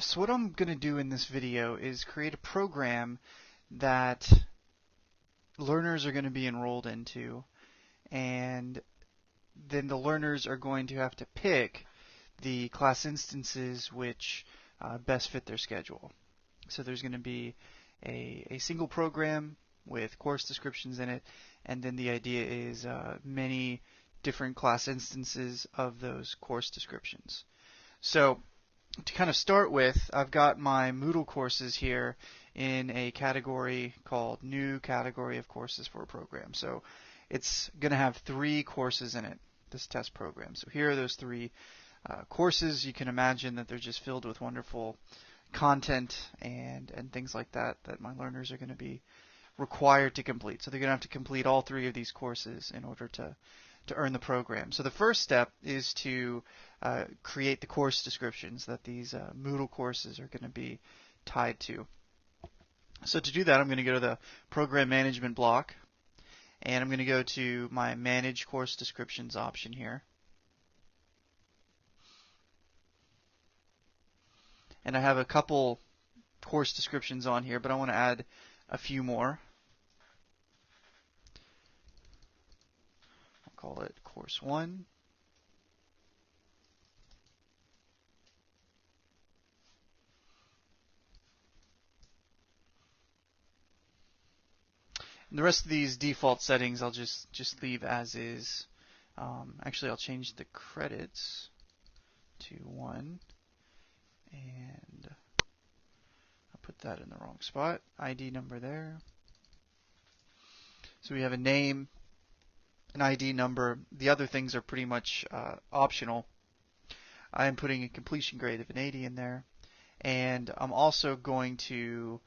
So what I'm going to do in this video is create a program that learners are going to be enrolled into, and then the learners are going to have to pick the class instances which best fit their schedule. So there's going to be a single program with course descriptions in it, and then the idea is many different class instances of those course descriptions. So to kind of start with, I've got my Moodle courses here in a category called New Category of Courses for a Program. So it's going to have 3 courses in it, this test program. So here are those 3 courses. You can imagine that they're just filled with wonderful content and things like that that my learners are going to be required to complete. So they're going to have to complete all 3 of these courses in order to earn the program. So the first step is to create the course descriptions that these Moodle courses are going to be tied to. So to do that, I'm going to go to the Program Management block, and I'm going to go to my Manage Course Descriptions option here. And I have a couple course descriptions on here, but I want to add a few more. I'll call it Course 1. And the rest of these default settings I'll just leave as is. Actually, I'll change the credits to 1, and I'll put that in the wrong spot. ID number there. So we have a name, an ID number. The other things are pretty much optional. I am putting a completion grade of an 80 in there, and I'm also going to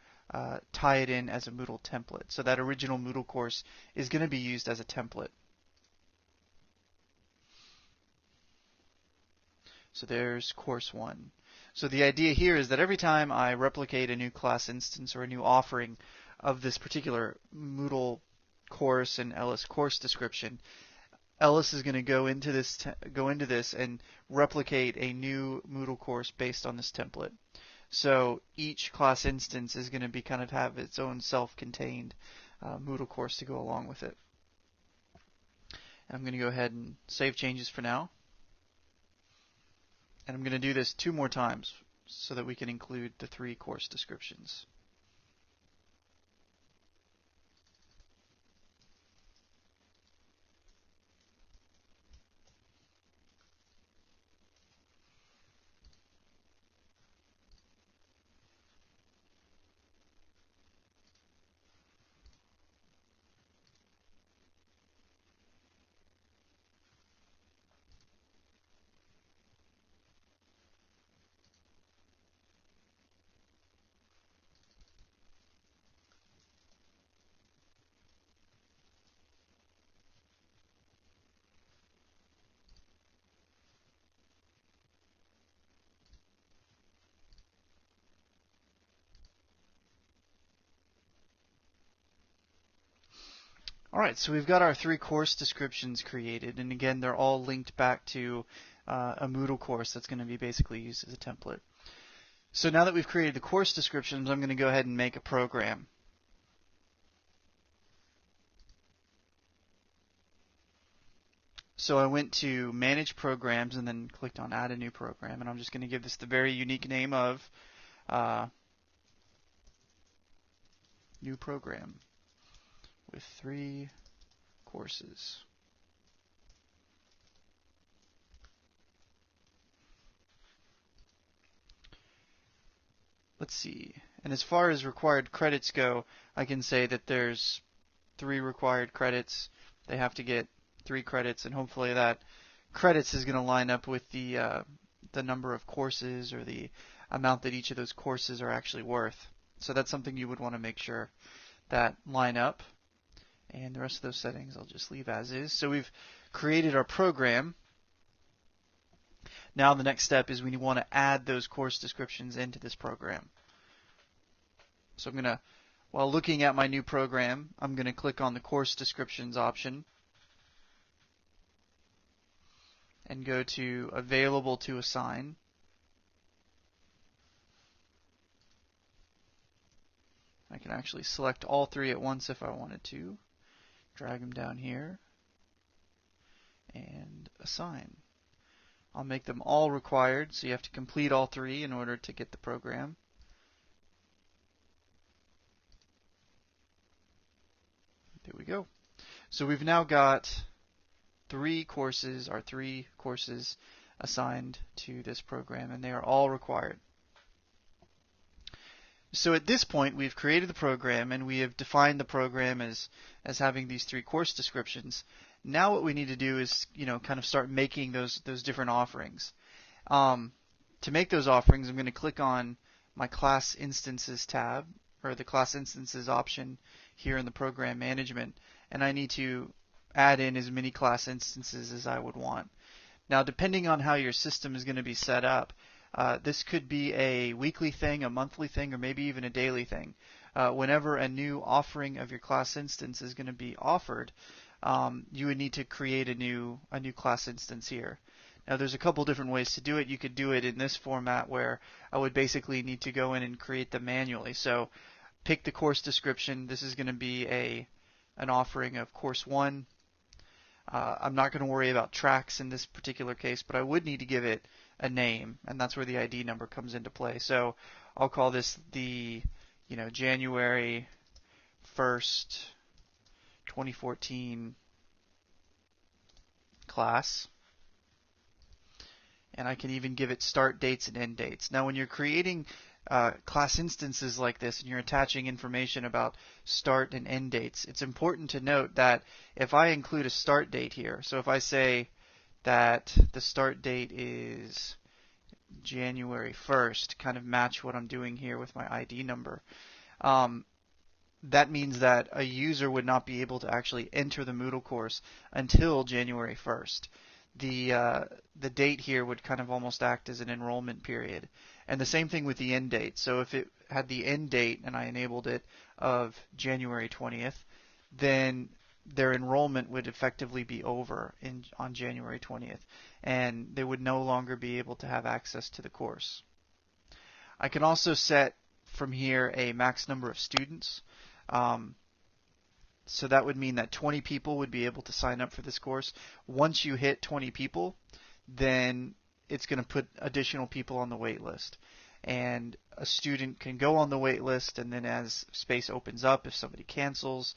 tie it in as a Moodle template. So that original Moodle course is going to be used as a template. So there's course 1. So the idea here is that every time I replicate a new class instance or a new offering of this particular Moodle course and Ellis course description, Ellis is going to go into this and replicate a new Moodle course based on this template. So each class instance is going to be kind of have its own self-contained Moodle course to go along with it. And I'm going to go ahead and save changes for now. And I'm going to do this 2 more times so that we can include the 3 course descriptions. Alright, so we've got our 3 course descriptions created, and again, they're all linked back to a Moodle course that's going to be basically used as a template. So now that we've created the course descriptions, I'm going to go ahead and make a program. So I went to Manage Programs and then clicked on Add a New Program, and I'm just going to give this the very unique name of New Program with 3 courses. Let's see. And as far as required credits go, I can say that there's 3 required credits. They have to get 3 credits, and hopefully that credits is going to line up with the number of courses or the amount that each of those courses are actually worth. So that's something you would want to make sure that line up. And the rest of those settings I'll just leave as is. So we've created our program. Now the next step is we want to add those course descriptions into this program. So I'm going to, while looking at my new program, I'm going to click on the course descriptions option and go to Available to Assign. I can actually select all three at once if I wanted to. Drag them down here and assign. I'll make them all required, so you have to complete all three in order to get the program. There we go. So we've now got our three courses assigned to this program, and they are all required. So at this point, we've created the program, and we have defined the program as having these three course descriptions. Now what we need to do is, kind of start making those different offerings. To make those offerings, I'm going to click on my Class Instances tab, or the Class Instances option here in the Program Management, and I need to add in as many class instances as I would want. Now, depending on how your system is going to be set up, this could be a weekly thing, a monthly thing, or maybe even a daily thing. Whenever a new offering of your class instance is going to be offered, you would need to create a new class instance here. Now, there's a couple different ways to do it. You could do it in this format where I would basically need to go in and create them manually. So, pick the course description. This is going to be an offering of Course 1. I'm not going to worry about tracks in this particular case, but I would need to give it a name, and that's where the ID number comes into play. So I'll call this the January 1st, 2014 class. And I can even give it start dates and end dates. Now when you're creating class instances like this and you're attaching information about start and end dates, it's important to note that if I include a start date here, so if I say that the start date is January 1st, kind of match what I'm doing here with my ID number, that means that a user would not be able to actually enter the Moodle course until January 1st. The date here would kind of almost act as an enrollment period. And the same thing with the end date. So if it had the end date and I enabled it of January 20th, then their enrollment would effectively be over on January 20th, and they would no longer be able to have access to the course. I can also set from here a max number of students. So that would mean that 20 people would be able to sign up for this course. Once you hit 20 people, then it's going to put additional people on the wait list. And a student can go on the wait list, and then as space opens up, if somebody cancels,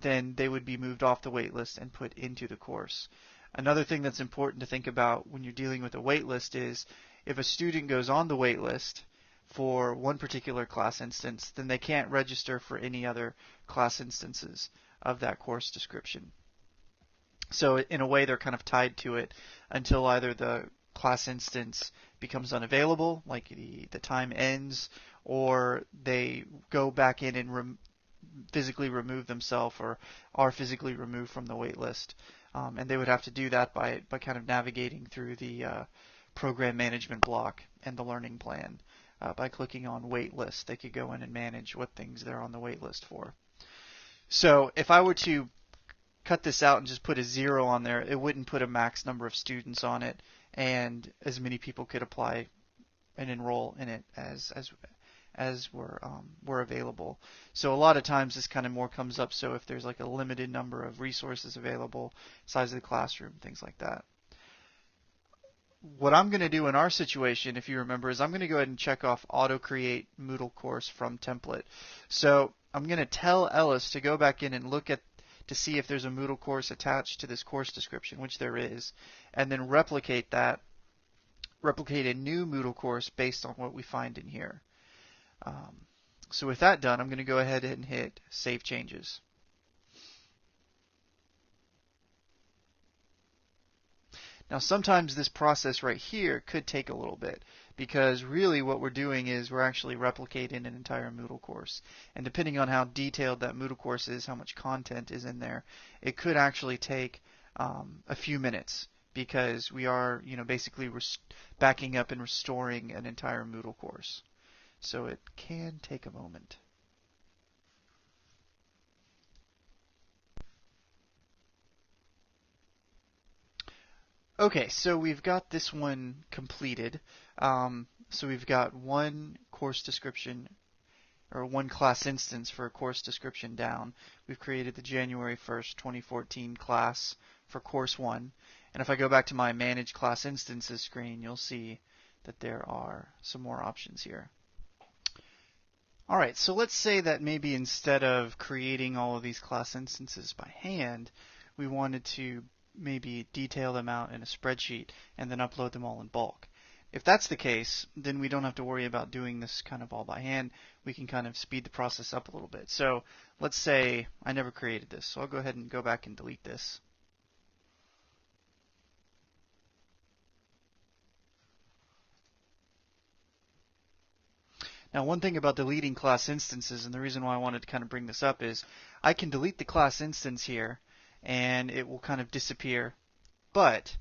then they would be moved off the wait list and put into the course. Another thing that's important to think about when you're dealing with a wait list is if a student goes on the wait list for one particular class instance, then they can't register for any other class instances of that course description. So in a way, they're kind of tied to it until either the class instance becomes unavailable, like the time ends, or they go back in and physically remove themselves or are physically removed from the wait list. And they would have to do that by kind of navigating through the program management block and the learning plan. By clicking on wait list, they could go in and manage what things they're on the wait list for. So if I were to cut this out and just put a 0 on there, it wouldn't put a max number of students on it, and as many people could apply and enroll in it as were available. So a lot of times this kind of more comes up, so if there's like a limited number of resources available, size of the classroom, things like that. What I'm going to do in our situation, if you remember, is I'm going to go ahead and check off Auto Create Moodle Course from Template. So I'm going to tell Ellis to go back in and look to see if there's a Moodle course attached to this course description, which there is, and then replicate a new Moodle course based on what we find in here. So with that done, I'm going to go ahead and hit Save Changes. Now sometimes this process right here could take a little bit, because really what we're doing is we're actually replicating an entire Moodle course. And depending on how detailed that Moodle course is, how much content is in there, it could actually take a few minutes, because we are basically backing up and restoring an entire Moodle course. So it can take a moment. Okay, so we've got this one completed. So we've got one course description, or one class instance for a course description down. We've created the January 1st, 2014 class for course 1. And if I go back to my Manage Class Instances screen, you'll see that there are some more options here. Alright, so let's say that maybe instead of creating all of these class instances by hand, we wanted to maybe detail them out in a spreadsheet and then upload them all in bulk. If that's the case, then we don't have to worry about doing this kind of all by hand. We can kind of speed the process up a little bit. So let's say I never created this, so I'll go ahead and go back and delete this. Now, one thing about deleting class instances, and the reason why I wanted to kind of bring this up, is I can delete the class instance here, and it will kind of disappear. But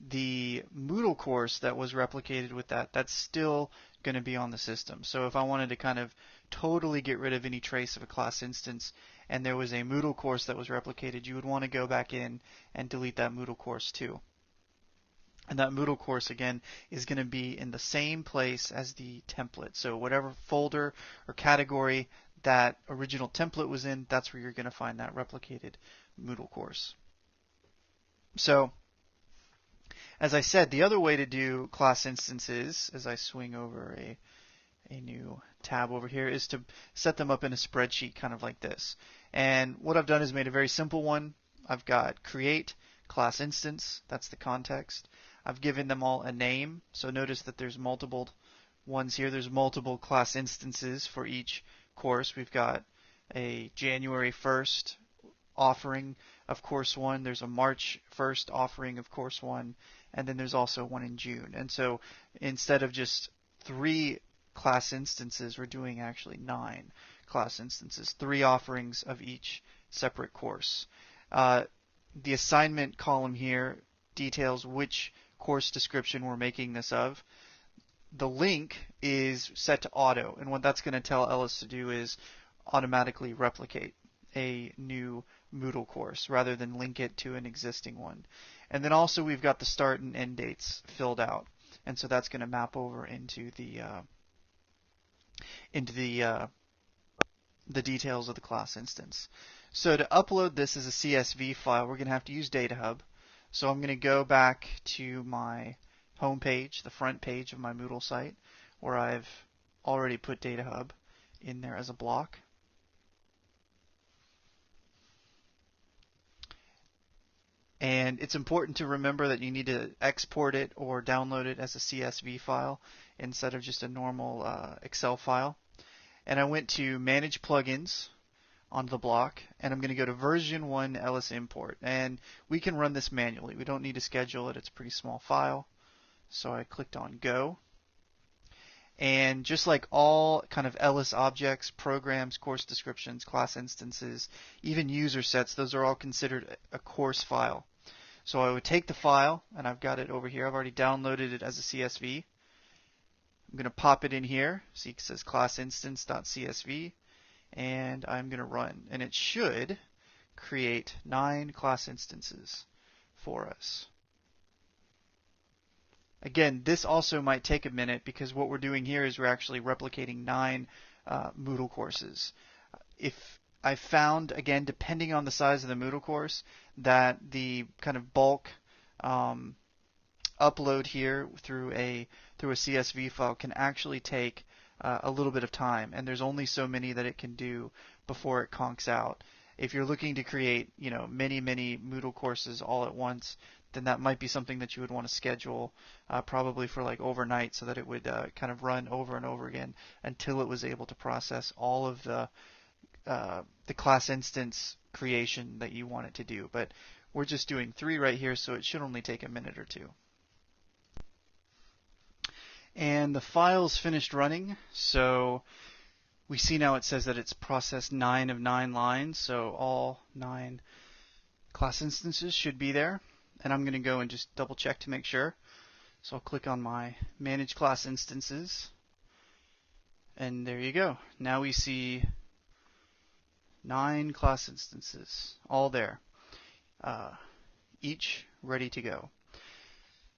the Moodle course that was replicated with that, that's still going to be on the system. So if I wanted to kind of totally get rid of any trace of a class instance, and there was a Moodle course that was replicated, you would want to go back in and delete that Moodle course too. And that Moodle course, again, is going to be in the same place as the template. So whatever folder or category that original template was in, that's where you're going to find that replicated Moodle course. So, as I said, the other way to do class instances, as I swing over a new tab over here, is to set them up in a spreadsheet kind of like this. And what I've done is made a very simple one. I've got create class instance, that's the context. I've given them all a name, so notice that there's multiple ones here. There's multiple class instances for each course. We've got a January 1st offering of course 1, there's a March 1st offering of course 1, and then there's also one in June. And so instead of just 3 class instances, we're doing actually 9 class instances, 3 offerings of each separate course. The assignment column here details which course description we're making this of. The link is set to auto, and what that's going to tell Ellis to do is automatically replicate a new Moodle course rather than link it to an existing one. And then also we've got the start and end dates filled out, and so that's going to map over into the details of the class instance. So to upload this as a CSV file, we're going to have to use DataHub. So I'm going to go back to my home page, the front page of my Moodle site, where I've already put DataHub in there as a block. And it's important to remember that you need to export it or download it as a CSV file instead of just a normal Excel file. And I went to Manage Plugins on the block, and I'm going to go to version 1 Ellis import. And we can run this manually. We don't need to schedule it. It's a pretty small file. So I clicked on Go. And just like all kind of Ellis objects, programs, course descriptions, class instances, even user sets, those are all considered a course file. So I would take the file, and I've got it over here. I've already downloaded it as a CSV. I'm going to pop it in here. See, it says classinstance.csv, and I'm going to run. And it should create 9 class instances for us. Again, this also might take a minute because what we're doing here is we're actually replicating 9 Moodle courses. If I found, again, depending on the size of the Moodle course, that the kind of bulk upload here through a CSV file can actually take a little bit of time, and there's only so many that it can do before it conks out. If you're looking to create, many Moodle courses all at once, then that might be something that you would want to schedule probably for like overnight, so that it would kind of run over and over again until it was able to process all of the class instance creation that you want it to do. But we're just doing 3 right here, so it should only take a minute or 2. And the file's finished running, so we see now it says that it's processed 9 of 9 lines, so all 9 class instances should be there. And I'm going to go and just double check to make sure. So I'll click on my Manage Class Instances, and there you go. Now we see 9 class instances, all there, each ready to go.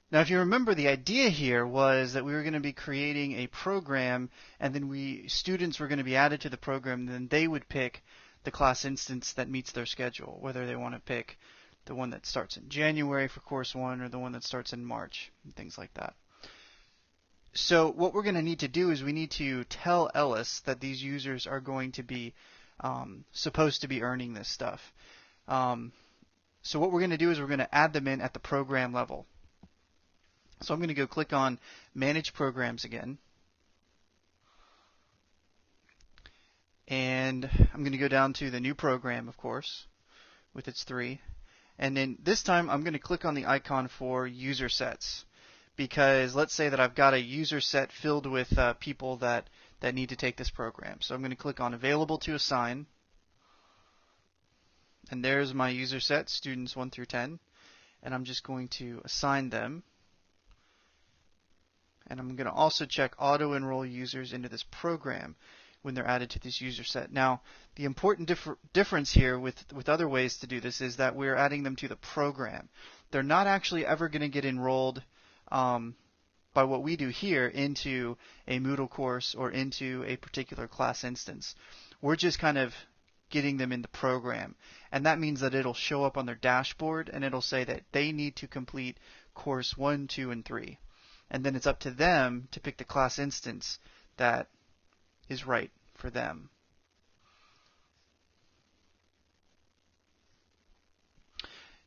Now, if you remember, the idea here was that we were going to be creating a program, and then students were going to be added to the program, and then they would pick the class instance that meets their schedule, whether they want to pick the one that starts in January for course 1 or the one that starts in March, and things like that. So what we're going to need to do is we need to tell Ellis that these users are going to be supposed to be earning this stuff. So what we're going to do is we're going to add them in at the program level. So I'm going to go click on Manage Programs again. And I'm going to go down to the new program, of course, with its 3. And then this time I'm going to click on the icon for user sets. Because let's say that I've got a user set filled with people that need to take this program. So I'm going to click on Available to Assign. And there's my user set, students 1 through 10. And I'm just going to assign them. And I'm going to also check auto-enroll users into this program when they're added to this user set. Now, the important difference here with other ways to do this is that we're adding them to the program. They're not actually ever going to get enrolled by what we do here into a Moodle course or into a particular class instance. We're just kind of getting them in the program. And that means that it'll show up on their dashboard and it'll say that they need to complete course 1, 2, and 3. And then it's up to them to pick the class instance that is right for them.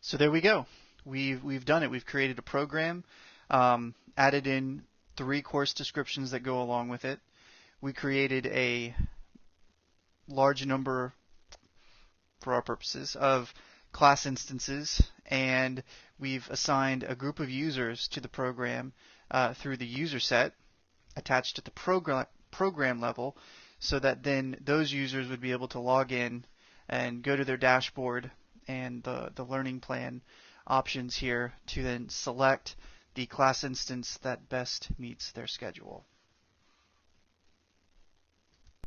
So there we go. We've done it. We've created a program, added in 3 course descriptions that go along with it. We created a large number, for our purposes, of class instances, and we've assigned a group of users to the program through the user set attached to the program level, so that then those users would be able to log in and go to their dashboard and the learning plan options here to then select the class instance that best meets their schedule.